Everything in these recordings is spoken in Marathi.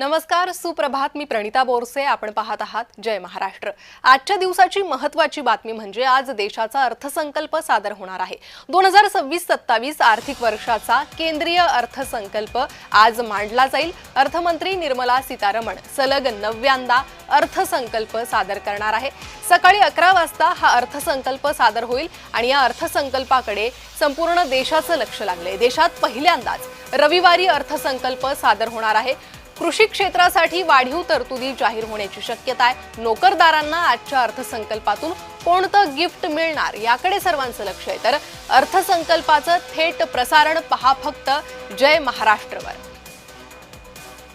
नमस्कार, सुप्रभात. मी प्रणिता बोरसे. आपण पाहत आहात जय महाराष्ट्र. आजच्या दिवसाची महत्त्वाची बातमी म्हणजे आज देशाचा अर्थसंकल्प सादर होणार आहे. 2026-27 आर्थिक वर्षाचा केंद्रीय अर्थसंकल्प आज मांडला जाईल. अर्थमंत्री निर्मला सीतारमण सलग 9व्यांदा अर्थसंकल्प सादर करणार आहे. सकाळी 11 वाजता हा अर्थसंकल्प सादर होईल आणि या अर्थसंकल्पाकडे संपूर्ण देशाचं लक्ष लागलंय. देशात पहिल्यांदाच रविवारी अर्थसंकल्प सादर होणार आहे. कृषी क्षेत्रासाठी वाढीव तरतुदी जाहीर होण्याची शक्यता आहे. नोकरदारांना आजच्या अर्थसंकल्पातून कोणतं गिफ्ट मिळणार याकडे सर्वांचं लक्ष आहे. तर अर्थसंकल्पाचं थेट प्रसारण पहा फक्त जय महाराष्ट्रवर.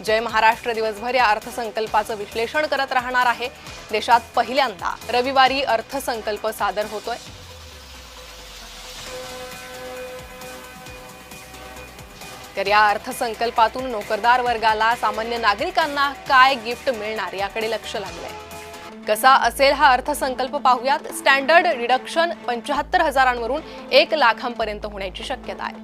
जय महाराष्ट्र दिवसभर या अर्थसंकल्पाचं विश्लेषण करत राहणार आहे. देशात पहिल्यांदा रविवारी अर्थसंकल्प सादर होतोय. तर या अर्थसंकल्पातून नोकरदार वर्गाला, सामान्य नागरिकांना काय गिफ्ट मिळणार याकडे लक्ष लागलंय. कसा असेल हा अर्थसंकल्प पाहूयात. स्टँडर्ड डिडक्शन 75,000वरून 1 लाखांपर्यंत होण्याची शक्यता आहे.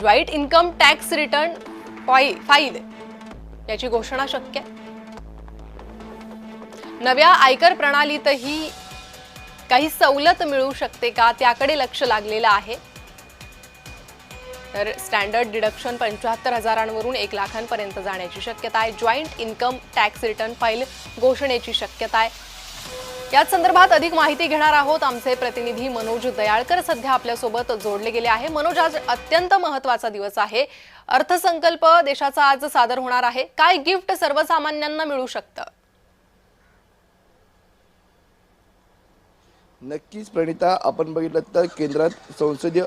Joint income tax return file याची घोषणा शक्य आहे. नव्या आयकर प्रणालीतही काही सवलत मिळू शकते का त्याकडे लक्ष लागलेलं आहे. तर स्टँडर्ड डिडक्शन 75,000वरून 1 लाखांपर्यंत जाण्याची शक्यता आहे. Joint income tax return file घोषणेची शक्यता आहे. याच संदर्भात अधिक माहिती घेणार आहोत. आमचे प्रतिनिधी मनोज दयाळकर सध्या आपल्यासोबत जोडले गेले आहे. मनोज, आज अत्यंत महत्त्वाचा दिवस आहे. अर्थसंकल्प देशाचा आज सादर होणार आहे. काय गिफ्ट सर्वसामान्यांना मिळू शकतं? नक्कीच प्रणिता, आपण बघितलं तर केंद्रात संसदीय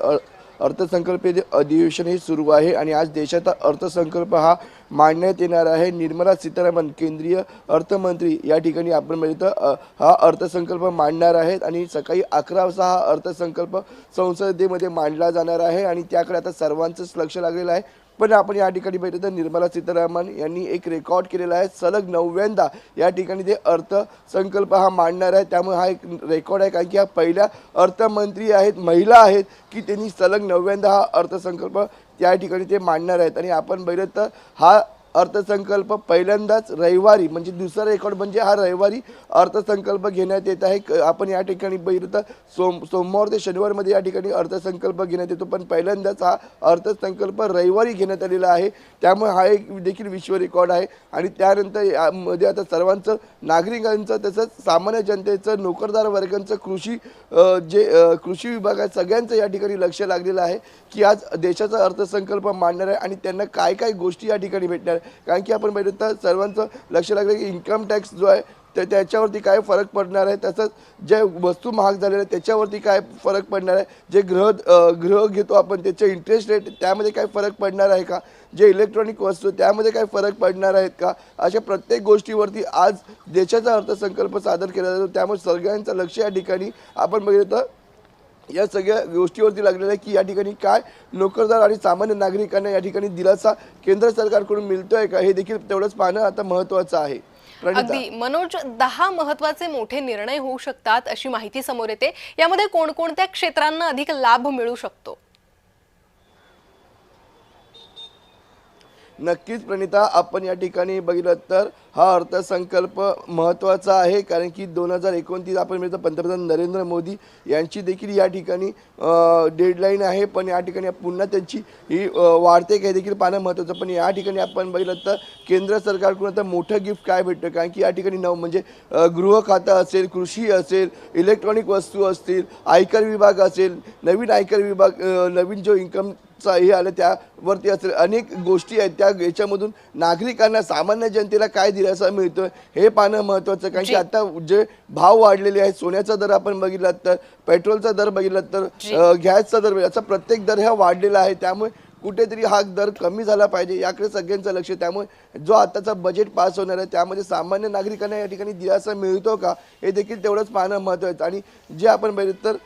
अर्थसंकल्पीय अधिवेशन हे सुरू आहे आणि आज देशाचा अर्थसंकल्प हा मांडण्यात येणार आहे. निर्मला सीतारामन केंद्रीय अर्थमंत्री या ठिकाणी आपण बघितलं हा अर्थसंकल्प मांडणार आहेत आणि सकाळी 11 वाजता हा अर्थसंकल्प संसदेमध्ये मांडला जाणार आहे आणि त्याकडे आता सर्वांचंच लक्ष लागलेलं आहे. पण आपण या ठिकाणी बघितलं तर निर्मला सीतारामन यांनी एक रेकॉर्ड केलेला आहे. सलग 9व्यांदा या ठिकाणी ते अर्थसंकल्प हा मांडणार आहे. त्यामुळे हा एक रेकॉर्ड आहे, कारण की हा पहिल्या अर्थमंत्री आहेत, महिला आहेत की त्यांनी सलग 9व्यांदा हा अर्थसंकल्प त्या ठिकाणी ते मांडणार आहेत. आणि आपण बघितलं तर हा अर्थसंकल्प पहिल्यांदाच रविवारी, म्हणजे दुसरा रेकॉर्ड म्हणजे हा रविवारी अर्थसंकल्प घेण्यात येत आहे. आपण या ठिकाणी बघितलं तर सोमवार ते शनिवारमध्ये या ठिकाणी अर्थसंकल्प घेण्यात येतो, पण पहिल्यांदाच हा अर्थसंकल्प रविवारी घेण्यात आलेला आहे. त्यामुळे हा एक देखील विश्व रेकॉर्ड आहे. आणि त्यानंतर यामध्ये आता सर्वांचं, नागरिकांचं तसंच सामान्य जनतेचं, नोकरदार वर्गांचं, कृषी विभागात सगळ्यांचं या ठिकाणी लक्ष लागलेलं आहे की आज देशाचा अर्थसंकल्प मांडणार आहे आणि त्यांना काय काय गोष्टी या ठिकाणी भेटणार. कारण की आपण बघितलं तर सर्वांचं लक्ष लागलं की इन्कम टॅक्स जो आहे त्याच्यावरती काय फरक पडणार आहे, तसंच जे वस्तू महाग झालेल्या आहेत त्याच्यावरती काय फरक पडणार आहे, जे गृह घेतो आपण त्याचे इंटरेस्ट रेट त्यामध्ये काय फरक पडणार आहे का, जे इलेक्ट्रॉनिक वस्तू त्यामध्ये काय फरक पडणार आहेत का, अशा प्रत्येक गोष्टीवरती आज देशाचा अर्थसंकल्प सादर केला जातो. त्यामुळे सगळ्यांचं लक्ष या ठिकाणी आपण बघितलं तर या सगळ्या गोष्टीवरती लागलेलं आहे की या ठिकाणी काय नोकरदार आणि सामान्य नागरिकांना या ठिकाणी दिलासा केंद्र सरकारकडून मिळतोय का, हे देखील तेवढंच पाहणं आता महत्त्वाचं आहे. अगदी मनोज, 10 महत्त्वाचे मोठे निर्णय होऊ शकतात अशी माहिती समोर येते. यामध्ये कोणकोणत्या क्षेत्रांना अधिक लाभ मिळू शकतो? नक्कीच प्रणिता, आपण या ठिकाणी बघितलं तर हा अर्थसंकल्प महत्त्वाचा आहे, कारण की 2029 आपण बघितलं पंतप्रधान नरेंद्र मोदी यांची देखील या ठिकाणी डेडलाईन आहे. पण या ठिकाणी पुन्हा त्यांची ही वाढते काय देखील पाहणं महत्त्वाचं. पण या ठिकाणी आपण बघितलं तर केंद्र सरकारकडून आता मोठं गिफ्ट काय भेटतं, कारण की या ठिकाणी म्हणजे गृह खातं असेल, कृषी असेल, इलेक्ट्रॉनिक वस्तू असतील, आयकर विभाग असेल, नवीन आयकर विभाग, नवीन जो इन्कम हे आलं त्यावरती असेल, अनेक गोष्टी आहेत. त्या याच्यामधून नागरिकांना, सामान्य जनतेला काय दिलासा मिळतोय हे पाहणं महत्त्वाचं. कारण की आता जे भाव वाढलेले आहेत, सोन्याचा दर आपण बघितला तर, पेट्रोलचा दर बघितला तर, गॅसचा दर, याचा प्रत्येक दर हा वाढलेला आहे. त्यामुळे कुठेतरी हा दर कमी झाला पाहिजे याकडे सगळ्यांचं लक्ष. त्यामुळे जो आताचा बजेट पास होणार आहे त्यामध्ये सामान्य नागरिकांना या ठिकाणी दिलासा मिळतो का हे देखील तेवढंच पाहणं महत्त्वाचं. आणि जे आपण बघितलं तर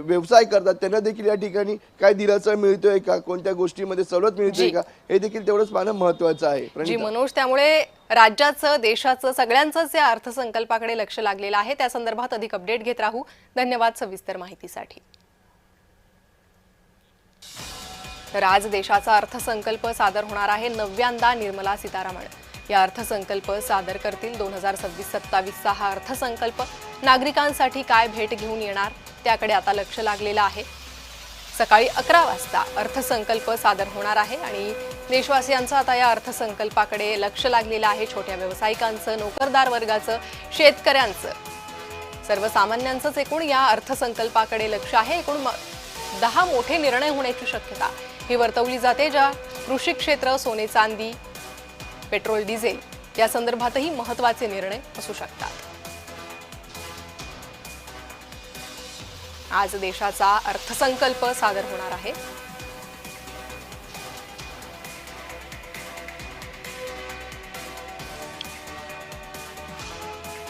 व्यवसाय करतात त्यांना देखील या ठिकाणी काय दिलासा मिळतोय का, कोणत्या गोष्टीमध्ये सवलत मिळतोय का, हे देखील तेवढंच पाहणं महत्त्वाचं आहे. जी मनोज, त्यामुळे राज्याचं, देशाचं, सगळ्यांचंच या अर्थसंकल्पाकडे लक्ष लागलेलं आहे. त्या संदर्भात अधिक अपडेट घेत राहू. धन्यवाद सविस्तर माहितीसाठी. तर आज देशाचा अर्थसंकल्प सादर होणार आहे. नव्यांदा निर्मला सीतारामन या अर्थसंकल्प सादर करतील. 2026-27चा हा अर्थसंकल्प नागरिकांसाठी काय भेट घेऊन येणार त्याकडे आता लक्ष लागलेलं आहे. सकाळी 11 वाजता अर्थसंकल्प सादर होणार आहे आणि देशवासियांचं आता या अर्थसंकल्पाकडे लक्ष लागलेलं आहे. छोट्या व्यावसायिकांचं, नोकरदार वर्गाचं, शेतकऱ्यांचं, सर्वसामान्यांचंच एकूण या अर्थसंकल्पाकडे लक्ष आहे. एकूण 10 मोठे निर्णय होण्याची शक्यता ही वर्तवली जाते, ज्या कृषी क्षेत्र, सोने चांदी, पेट्रोल डिझेल या संदर्भातही महत्त्वाचे निर्णय असू शकतात. आज देशाचा अर्थसंकल्प सादर होणार आहे.